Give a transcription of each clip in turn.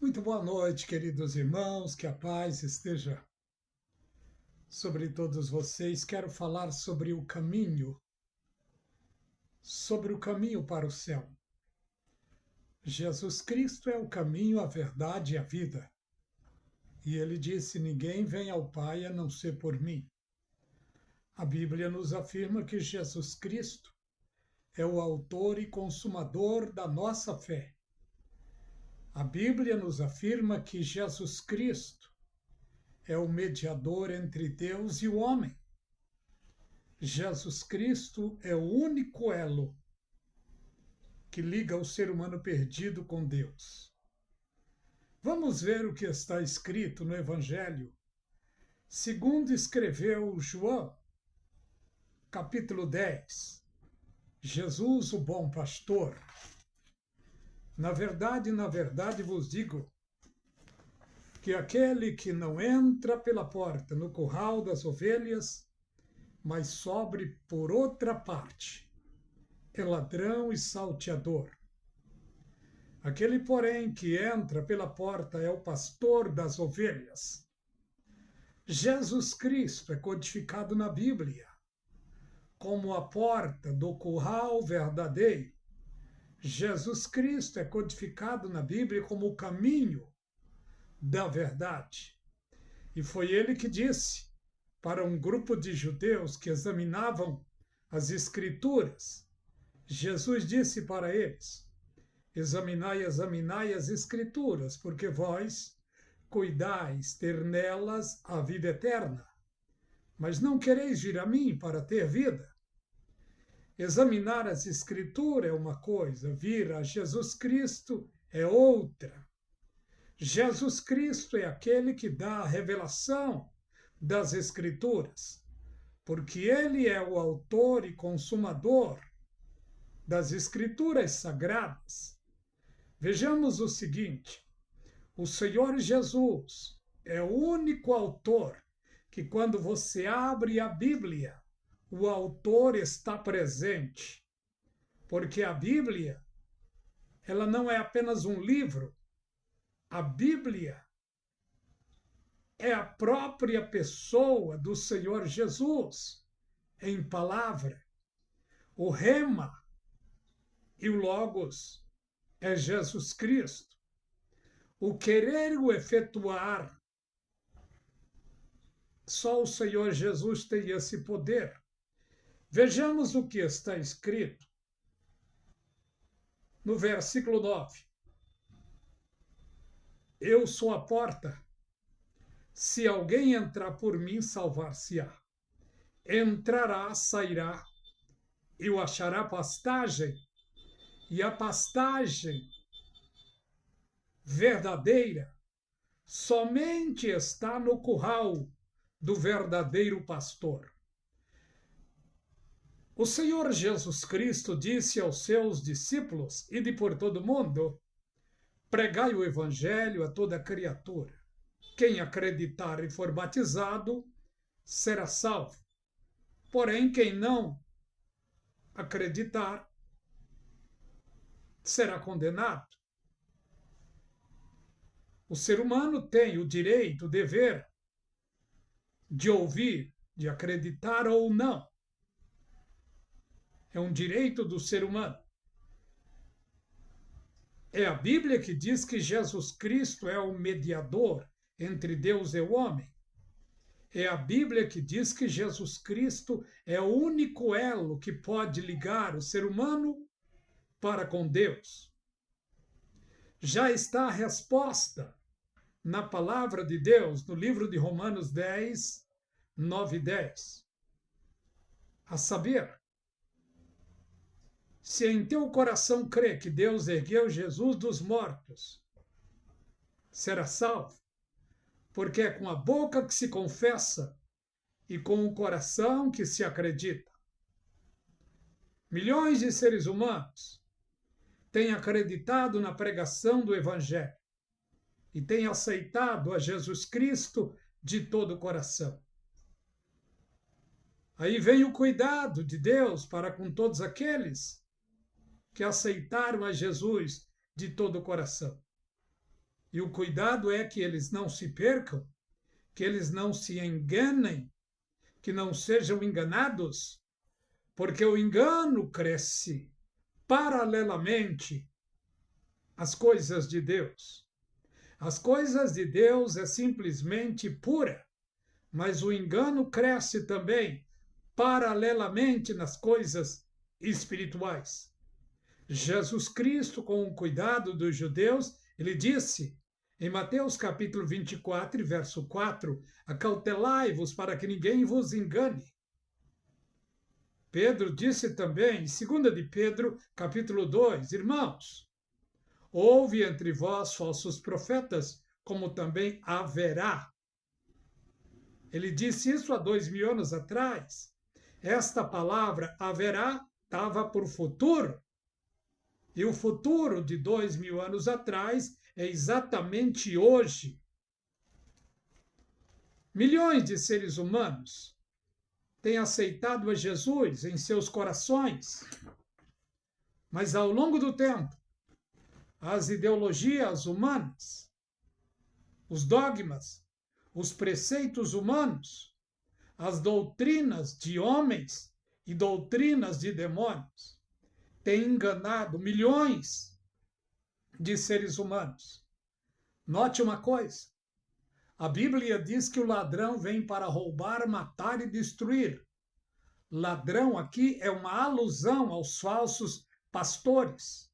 Muito boa noite, queridos irmãos, que a paz esteja sobre todos vocês. Quero falar sobre o caminho para o céu. Jesus Cristo é o caminho, a verdade e a vida. E ele disse: Ninguém vem ao Pai a não ser por mim. A Bíblia nos afirma que Jesus Cristo é o autor e consumador da nossa fé. A Bíblia nos afirma que Jesus Cristo é o mediador entre Deus e o homem. Jesus Cristo é o único elo que liga o ser humano perdido com Deus. Vamos ver o que está escrito no Evangelho, segundo escreveu João, capítulo 10. Jesus, o bom pastor. Na verdade vos digo que aquele que não entra pela porta no curral das ovelhas, mas sobre por outra parte, é ladrão e salteador. Aquele, porém, que entra pela porta é o pastor das ovelhas. Jesus Cristo é codificado na Bíblia como a porta do curral verdadeiro. Jesus Cristo é codificado na Bíblia como o caminho da verdade. E foi ele que disse para um grupo de judeus que examinavam as Escrituras. Jesus disse para eles: examinai as Escrituras, porque vós cuidais ter nelas a vida eterna, mas não quereis vir a mim para ter vida. Examinar as Escrituras é uma coisa, vir a Jesus Cristo é outra. Jesus Cristo é aquele que dá a revelação das Escrituras, porque ele é o autor e consumador das Escrituras sagradas. Vejamos o seguinte: o Senhor Jesus é o único autor que, quando você abre a Bíblia, o autor está presente, porque a Bíblia, ela não é apenas um livro. A Bíblia é a própria pessoa do Senhor Jesus em palavra. O Rema e o Logos é Jesus Cristo. O querer e o efetuar, só o Senhor Jesus tem esse poder. Vejamos o que está escrito no versículo 9. Eu sou a porta. Se alguém entrar por mim, salvar-se-á. Entrará, sairá, e o achará pastagem. E a pastagem verdadeira somente está no curral do verdadeiro pastor. O Senhor Jesus Cristo disse aos seus discípulos: ide por todo mundo, pregai o evangelho a toda criatura. Quem acreditar e for batizado será salvo. Porém, quem não acreditar será condenado. O ser humano tem o direito, o dever de ouvir, de acreditar ou não. É um direito do ser humano. É a Bíblia que diz que Jesus Cristo é o mediador entre Deus e o homem. É a Bíblia que diz que Jesus Cristo é o único elo que pode ligar o ser humano para com Deus. Já está a resposta na palavra de Deus, no livro de Romanos 10, 9 e 10. A saber, se em teu coração crê que Deus ergueu Jesus dos mortos, será salvo, porque é com a boca que se confessa e com o coração que se acredita. Milhões de seres humanos têm acreditado na pregação do Evangelho e têm aceitado a Jesus Cristo de todo o coração. Aí vem o cuidado de Deus para com todos aqueles que aceitaram a Jesus de todo o coração. E o cuidado é que eles não se percam, que eles não se enganem, que não sejam enganados, porque o engano cresce paralelamente às coisas de Deus. As coisas de Deus é simplesmente pura, mas o engano cresce também paralelamente nas coisas espirituais. Jesus Cristo, com o cuidado dos judeus, ele disse em Mateus capítulo 24, verso 4, acautelai-vos para que ninguém vos engane. Pedro disse também, em 2 de Pedro, capítulo 2, irmãos, houve entre vós falsos profetas, como também haverá. Ele disse isso há 2000 anos atrás. Esta palavra haverá estava por futuro. E o futuro de 2000 anos atrás é exatamente hoje. Milhões de seres humanos têm aceitado a Jesus em seus corações, mas ao longo do tempo, as ideologias humanas, os dogmas, os preceitos humanos, as doutrinas de homens e doutrinas de demônios têm enganado milhões de seres humanos. Note uma coisa: a Bíblia diz que o ladrão vem para roubar, matar e destruir. Ladrão aqui é uma alusão aos falsos pastores.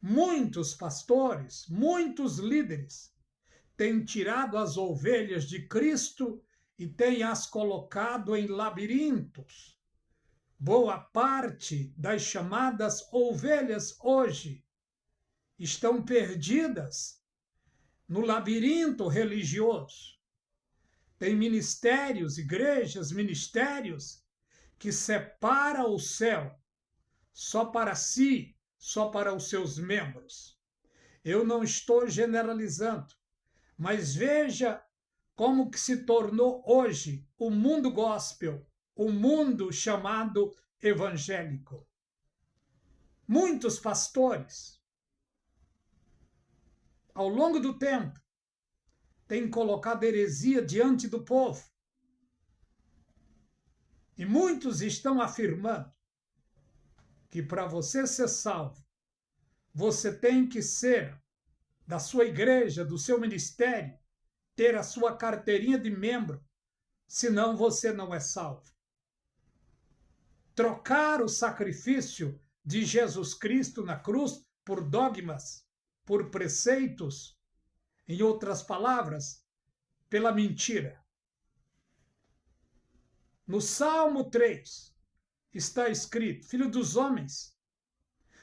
Muitos pastores, muitos líderes têm tirado as ovelhas de Cristo e têm as colocado em labirintos. Boa parte das chamadas ovelhas hoje estão perdidas no labirinto religioso. Tem ministérios, igrejas, ministérios que separam o céu só para si, só para os seus membros. Eu não estou generalizando, mas veja como que se tornou hoje o mundo gospel, o mundo chamado evangélico. Muitos pastores, ao longo do tempo, têm colocado heresia diante do povo. E muitos estão afirmando que para você ser salvo, você tem que ser da sua igreja, do seu ministério, ter a sua carteirinha de membro, senão você não é salvo. Trocar o sacrifício de Jesus Cristo na cruz por dogmas, por preceitos, em outras palavras, pela mentira. No Salmo 3 está escrito: Filho dos homens,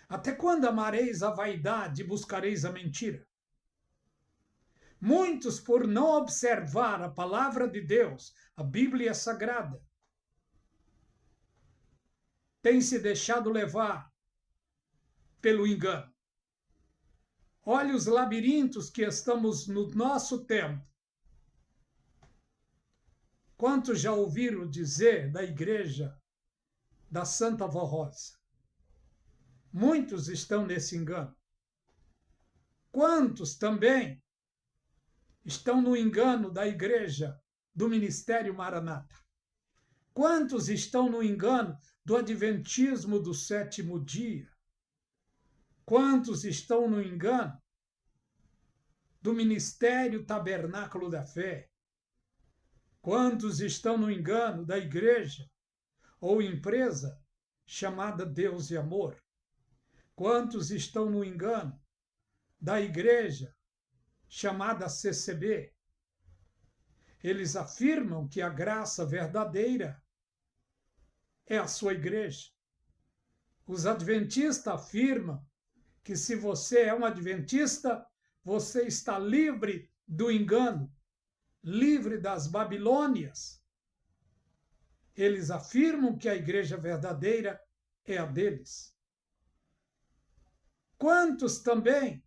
até quando amareis a vaidade e buscareis a mentira? Muitos, por não observar a palavra de Deus, a Bíblia Sagrada, têm se deixado levar pelo engano. Olha os labirintos que estamos no nosso tempo. Quantos já ouviram dizer da igreja da Santa Vó Rosa? Muitos estão nesse engano. Quantos também estão no engano da igreja do Ministério Maranata? Quantos estão no engano do Adventismo do sétimo dia? Quantos estão no engano do Ministério Tabernáculo da Fé? Quantos estão no engano da igreja ou empresa chamada Deus e Amor? Quantos estão no engano da igreja chamada CCB? Eles afirmam que a graça verdadeira é a sua igreja. Os adventistas afirmam que se você é um adventista, você está livre do engano, livre das Babilônias. Eles afirmam que a igreja verdadeira é a deles. Quantos também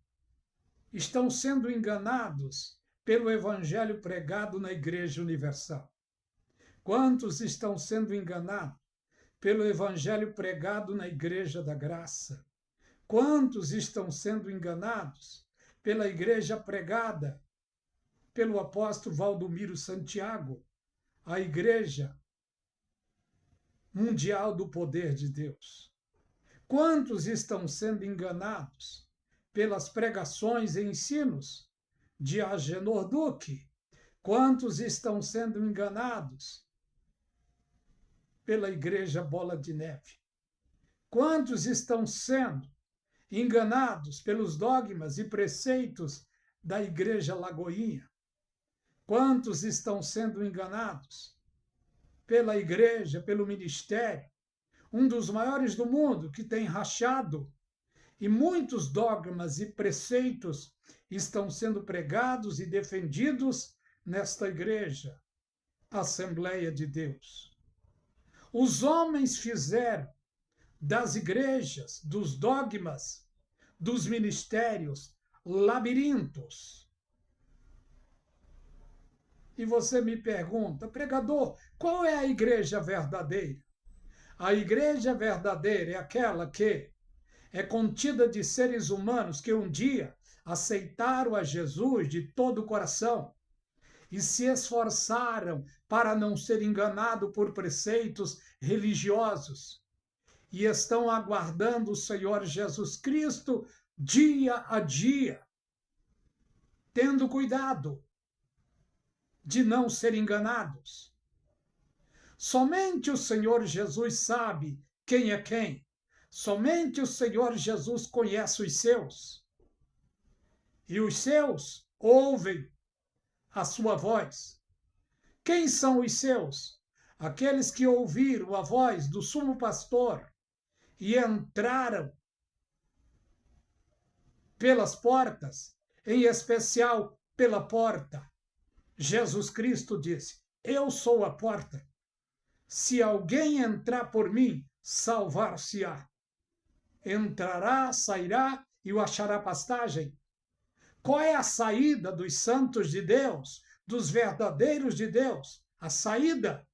estão sendo enganados pelo evangelho pregado na Igreja Universal? Quantos estão sendo enganados pelo evangelho pregado na Igreja da Graça? Quantos estão sendo enganados pela igreja pregada pelo apóstolo Valdomiro Santiago, a Igreja Mundial do Poder de Deus? Quantos estão sendo enganados pelas pregações e ensinos de Agenor Duque? Quantos estão sendo enganados pela Igreja Bola de Neve? Quantos estão sendo enganados pelos dogmas e preceitos da Igreja Lagoinha? Quantos estão sendo enganados pela igreja, pelo ministério, um dos maiores do mundo, que tem rachado, e muitos dogmas e preceitos estão sendo pregados e defendidos nesta igreja, Assembleia de Deus. Os homens fizeram das igrejas, dos dogmas, dos ministérios, labirintos. E você me pergunta, pregador, qual é a igreja verdadeira? A igreja verdadeira é aquela que é contida de seres humanos que um dia aceitaram a Jesus de todo o coração e se esforçaram para não ser enganado por preceitos religiosos e estão aguardando o Senhor Jesus Cristo dia a dia, tendo cuidado de não ser enganados. Somente o Senhor Jesus sabe quem é quem. Somente o Senhor Jesus conhece os seus. E os seus ouvem a sua voz. Quem são os seus? Aqueles que ouviram a voz do sumo pastor e entraram pelas portas, em especial pela porta. Jesus Cristo disse: eu sou a porta. Se alguém entrar por mim, salvar-se-á. Entrará, sairá e o achará pastagem. Qual é a saída dos santos de Deus, dos verdadeiros de Deus? A saída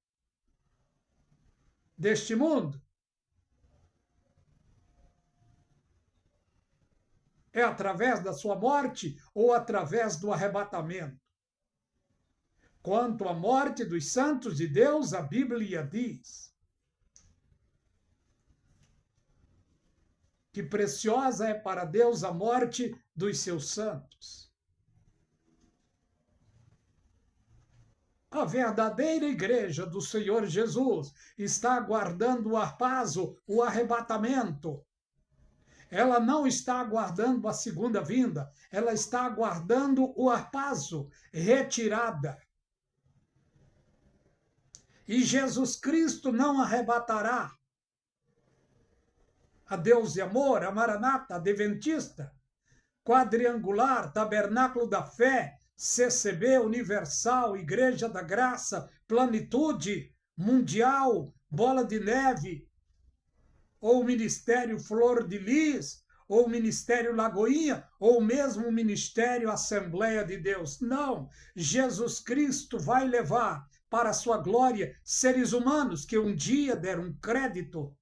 deste mundo é através da sua morte ou através do arrebatamento? Quanto à morte dos santos de Deus, a Bíblia diz que preciosa é para Deus a morte dos seus santos. A verdadeira igreja do Senhor Jesus está aguardando o harpazo, o arrebatamento. Ela não está aguardando a segunda vinda, ela está aguardando o harpazo, retirada. E Jesus Cristo não arrebatará a Deus de amor, a Maranata, a Adventista, Quadrangular, Tabernáculo da Fé, CCB, Universal, Igreja da Graça, Plenitude, Mundial, Bola de Neve, ou Ministério Flor de Lis, ou Ministério Lagoinha, ou mesmo o Ministério Assembleia de Deus. Não, Jesus Cristo vai levar para a sua glória seres humanos que um dia deram crédito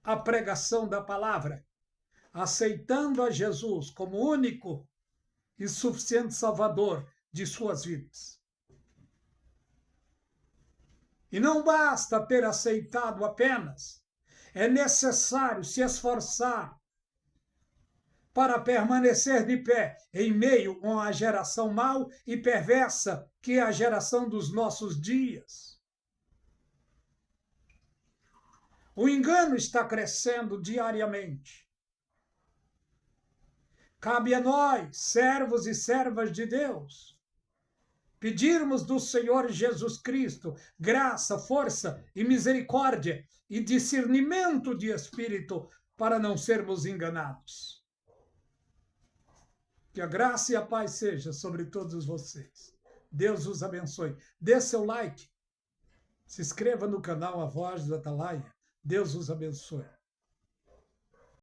à pregação da palavra, aceitando a Jesus como único e suficiente Salvador de suas vidas. E não basta ter aceitado apenas, é necessário se esforçar para permanecer de pé em meio a uma geração mau e perversa, que é a geração dos nossos dias. O engano está crescendo diariamente. Cabe a nós, servos e servas de Deus, pedirmos do Senhor Jesus Cristo graça, força e misericórdia e discernimento de espírito para não sermos enganados. Que a graça e a paz seja sobre todos vocês. Deus os abençoe. Dê seu like. Se inscreva no canal A Voz do Atalaia. Deus os abençoe.